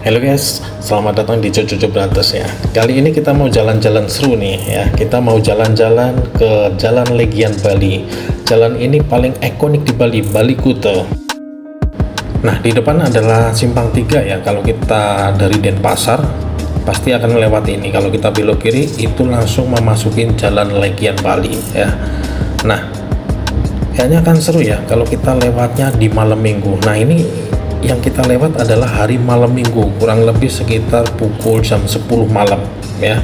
Halo guys, selamat datang di Jojo Brothers ya. Kali ini kita mau jalan-jalan seru nih ya. Kita mau jalan-jalan ke Jalan Legian Bali. Jalan ini paling ikonik di Bali, Bali Kute. Nah, di depan adalah simpang 3 ya. Kalau kita dari Denpasar pasti akan melewati ini. Kalau kita belok kiri itu langsung memasuki Jalan Legian Bali ya. Nah, kayaknya akan seru ya kalau kita lewatnya di malam minggu. Nah, ini yang kita lewat adalah hari malam minggu, kurang lebih sekitar pukul jam 10 malam ya.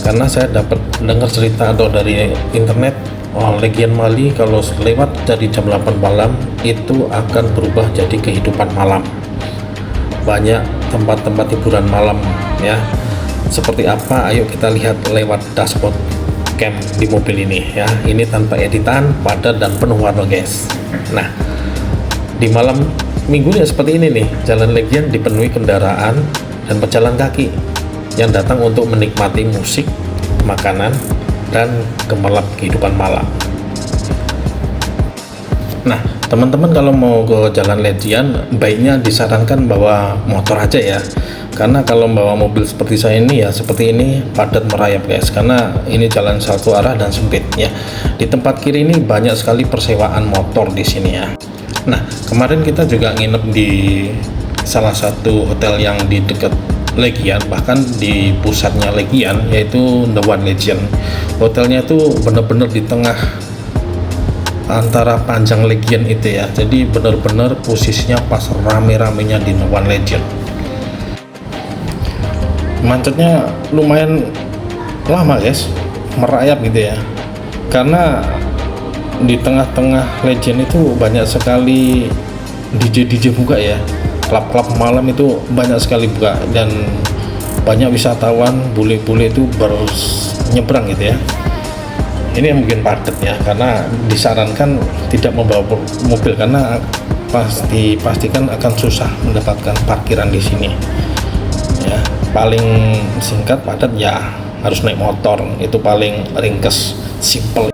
Karena saya dapat dengar cerita atau dari internet, Legian Bali kalau lewat dari jam 8 malam itu akan berubah jadi kehidupan malam. Banyak tempat-tempat hiburan malam ya. Seperti apa? Ayo kita lihat lewat dashboard cam di mobil ini ya. Ini tanpa editan, padat dan penuh warna guys. Nah, di malam minggunya seperti ini nih, Jalan Legian dipenuhi kendaraan dan pejalan kaki yang datang untuk menikmati musik, makanan, dan gemerlap kehidupan malam. Nah, teman-teman kalau mau ke Jalan Legian, baiknya disarankan bawa motor aja ya. Karena kalau bawa mobil seperti saya ini ya, seperti ini padat merayap guys. Karena ini jalan satu arah dan sempit ya. Di tempat kiri ini banyak sekali persewaan motor di sini ya. Nah, kemarin kita juga nginep di salah satu hotel yang di dekat Legian, bahkan di pusatnya Legian, yaitu The One Legend. Hotelnya itu benar-benar di tengah antara panjang Legian itu ya. Jadi benar-benar posisinya pas rame-ramenya di The One Legend. Macetnya lumayan lama guys, merayap gitu ya. Karena di tengah-tengah Legend itu banyak sekali DJ buka ya, klub-klub malam itu banyak sekali buka, dan banyak wisatawan bule-bule itu baru nyebrang gitu ya. Ini yang mungkin padat ya, karena disarankan tidak membawa mobil karena pastikan akan susah mendapatkan parkiran di sini ya. Paling singkat padat ya harus naik motor, itu paling ringkes, simple.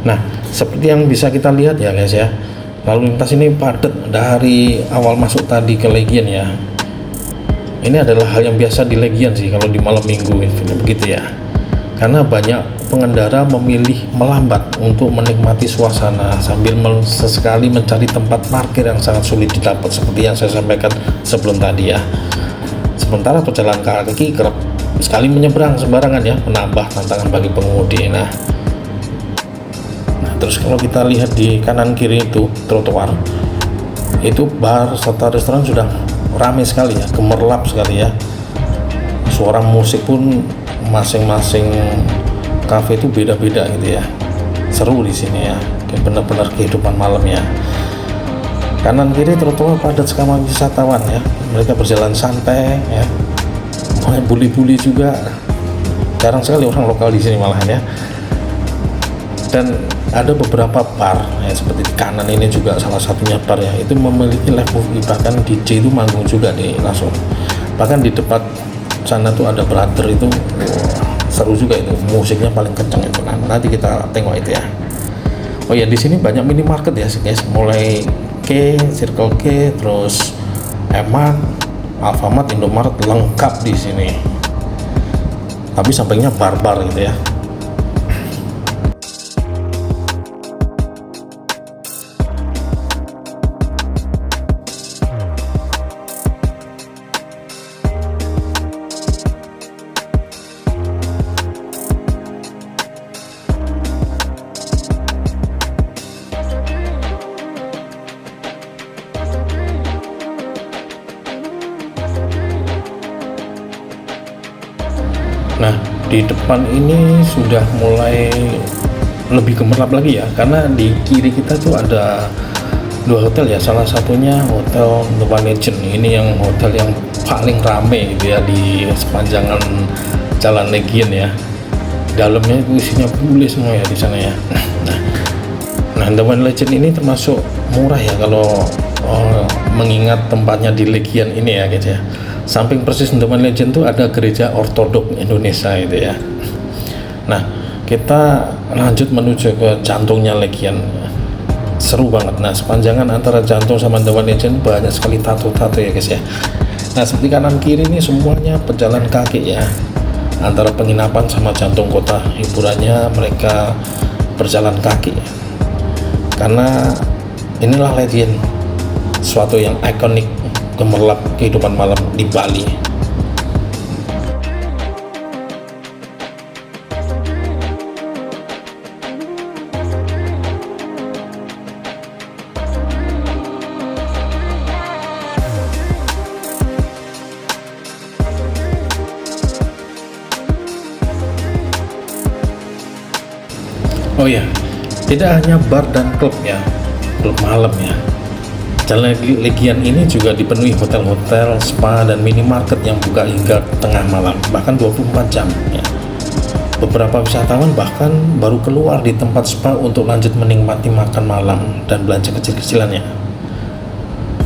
Nah, seperti yang bisa kita lihat ya guys ya, lalu lintas ini padat dari awal masuk tadi ke Legian ya. Ini adalah hal yang biasa di Legian sih kalau di malam minggu begitu ya. Karena banyak pengendara memilih melambat untuk menikmati suasana sambil sesekali mencari tempat parkir yang sangat sulit didapat, seperti yang saya sampaikan sebelum tadi ya. Sementara pejalan kaki kerap sekali menyeberang sembarangan ya, menambah tantangan bagi pengemudi. Terus kalau kita lihat di kanan kiri itu trotoar, itu bar serta restoran sudah ramai sekali ya, gemerlap sekali ya. Suara musik pun masing-masing kafe itu beda-beda gitu ya. Seru di sini ya, benar-benar kehidupan malam ya. Kanan kiri trotoar padat sekali wisatawan ya. Mereka berjalan santai ya. Mulai buli-buli juga. Jarang sekali orang lokal di sini malahan ya. Dan ada beberapa bar ya, seperti di kanan ini juga salah satunya bar ya, itu memiliki live movie, bahkan DJ itu manggung juga nih langsung. Bahkan di depan sana tuh ada brother itu, seru juga itu, musiknya paling kencang itu. Nah, nanti kita tengok itu ya. Oh ya, di sini banyak minimarket ya guys, mulai Circle K, terus Emart, Alfamart, Indomaret, lengkap di sini. Tapi sampingnya bar-bar gitu ya. Di depan ini sudah mulai lebih gemerlap lagi ya, karena di kiri kita tuh ada dua hotel ya, salah satunya Hotel The One Legend. Ini yang hotel yang paling rame gitu ya di sepanjangan Jalan Legian ya. Dalamnya isinya bule semua ya di sana ya. Nah, The One Legend ini termasuk murah ya kalau mengingat tempatnya di Legian ini ya gitu ya. Samping persis The One Legend tuh ada gereja ortodok Indonesia itu ya. Nah, kita lanjut menuju ke jantungnya Legian. Seru banget. Nah, sepanjangan antara jantung sama The One Legend banyak sekali tato-tato ya guys ya. Nah, seperti kanan kiri ini semuanya pejalan kaki ya. Antara penginapan sama jantung kota hiburannya mereka berjalan kaki. Karena inilah Legian, suatu yang ikonik gemerlap kehidupan malam di Bali. Oh ya, tidak hanya bar dan klub ya, klub malam ya. Jalan Legian ini juga dipenuhi hotel-hotel, spa, dan minimarket yang buka hingga tengah malam, bahkan 24 jam ya. Beberapa wisatawan bahkan baru keluar di tempat spa untuk lanjut menikmati makan malam dan belanja kecil-kecilannya.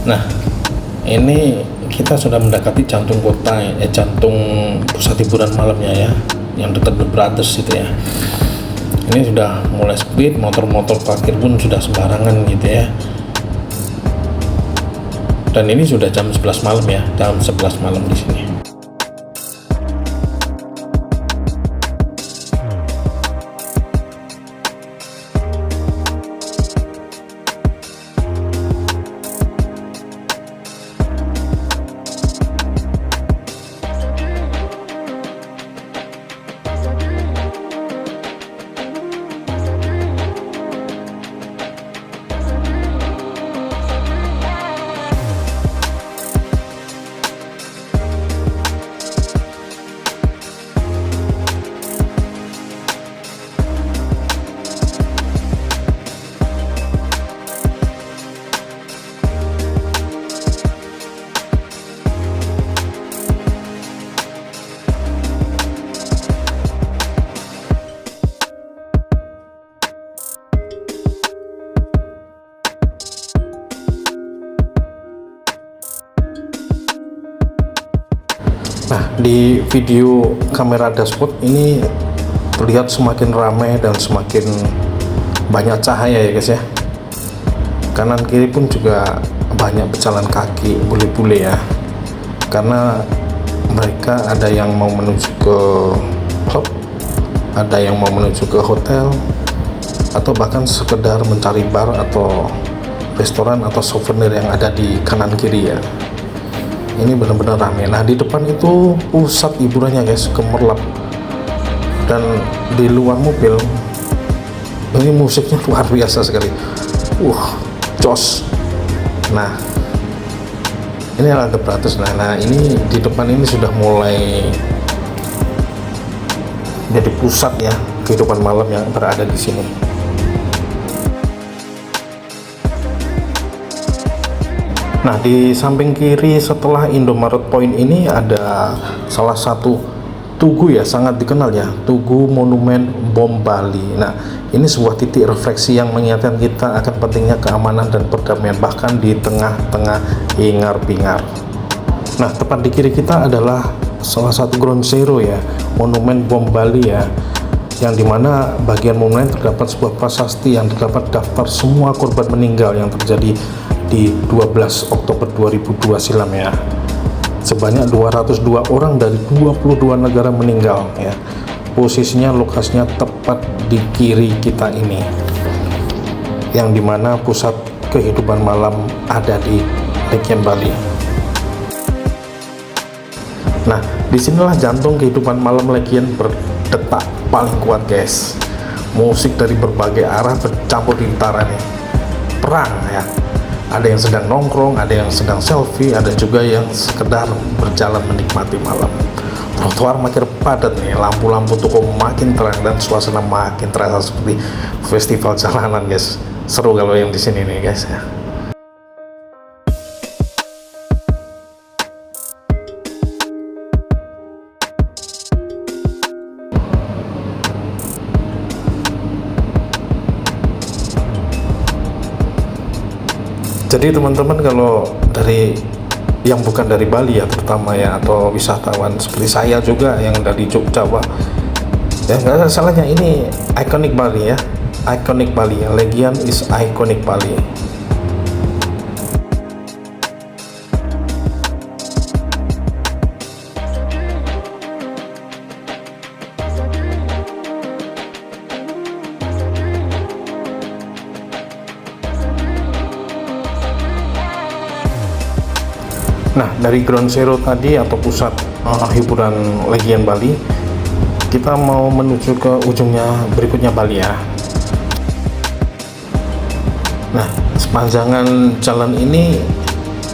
Nah, ini kita sudah mendekati jantung kota, jantung pusat hiburan malamnya ya, yang dekat The Brothers itu ya. Ini sudah mulai speed, motor-motor parkir pun sudah sembarangan gitu ya. Dan ini sudah jam 11 malam ya, jam 11 malam di sini. Nah, di video kamera dashboard ini terlihat semakin ramai dan semakin banyak cahaya ya guys ya. Kanan kiri pun juga banyak pejalan kaki, bule-bule ya. Karena mereka ada yang mau menuju ke klub, ada yang mau menuju ke hotel, atau bahkan sekedar mencari bar atau restoran atau souvenir yang ada di kanan kiri ya. Ini benar-benar ramai. Nah, di depan itu pusat hiburannya guys, gemerlap. Dan di luar mobil ini musiknya luar biasa sekali. Jos. Nah, ini adalah The Brothers. Nah, ini di depan ini sudah mulai jadi pusat ya kehidupan malam yang berada di sini. Nah, di samping kiri setelah Indomaret Point ini ada salah satu tugu ya, sangat dikenal ya, Tugu Monumen Bom Bali. Nah, ini sebuah titik refleksi yang mengingatkan kita akan pentingnya keamanan dan perdamaian bahkan di tengah-tengah hingar-bingar. Nah, tepat di kiri kita adalah salah satu ground zero ya, Monumen Bom Bali ya, yang dimana bagian monumen terdapat sebuah prasasti yang terdapat daftar semua korban meninggal yang terjadi di 12 Oktober 2002 silam ya. Sebanyak 202 orang dari 22 negara meninggal ya. Posisinya, lokasinya tepat di kiri kita ini, yang dimana pusat kehidupan malam ada di Legian Bali. Nah, disinilah jantung kehidupan malam Legian berdetak paling kuat guys. Musik dari berbagai arah bercampur di utara nih. Perang ya. Ada yang sedang nongkrong, ada yang sedang selfie, ada juga yang sekedar berjalan menikmati malam. trotoar makin padat nih, lampu-lampu toko makin terang dan suasana makin terasa seperti festival jalanan guys. Seru kalau yang di sini nih guys ya. Jadi teman-teman kalau dari yang bukan dari Bali ya terutama ya, atau wisatawan seperti saya juga yang dari Jogja, wah ya nggak ada salahnya, ini ikonik Bali ya, ikonik Bali ya, Legian is ikonik Bali. Nah, dari Ground Zero tadi atau pusat hiburan Legian Bali, kita mau menuju ke ujungnya berikutnya Bali ya. Nah, sepanjangan jalan ini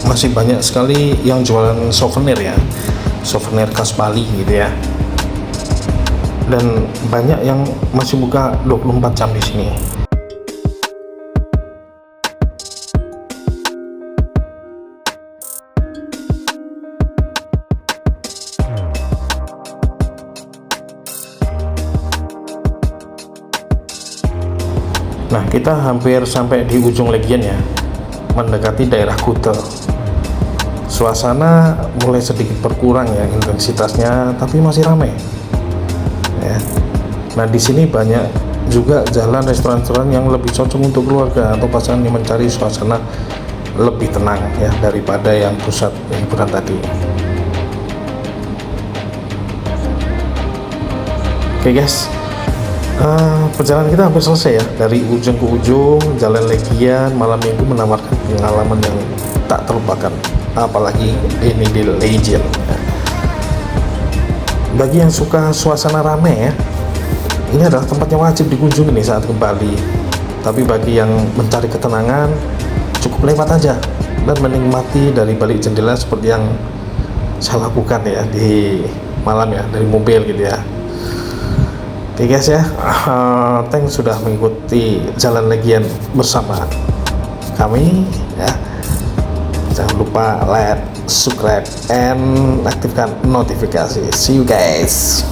masih banyak sekali yang jualan souvenir ya, souvenir khas Bali gitu ya. Dan banyak yang masih buka 24 jam di sini. Nah, kita hampir sampai di ujung Legian ya, mendekati daerah Kute. Suasana mulai sedikit berkurang ya intensitasnya, tapi masih ramai. Ya. Nah, di sini banyak juga jalan restoran-restoran yang lebih cocok untuk keluarga atau pasangan yang mencari suasana lebih tenang ya daripada yang pusat hiburan tadi. Oke guys. Perjalanan kita hampir selesai ya, dari ujung ke ujung jalan Legian malam minggu menawarkan pengalaman yang tak terlupakan, apalagi ini di Legian ya. Bagi yang suka suasana ramai ya, ini adalah tempat yang wajib dikunjungi nih saat ke Bali. Tapi bagi yang mencari ketenangan, cukup lewat aja dan menikmati dari balik jendela seperti yang saya lakukan ya di malam ya, dari mobil gitu ya. Oke guys ya, thanks sudah mengikuti Jalan Legian bersama kami ya. Jangan lupa like, subscribe, and aktifkan notifikasi. See you guys.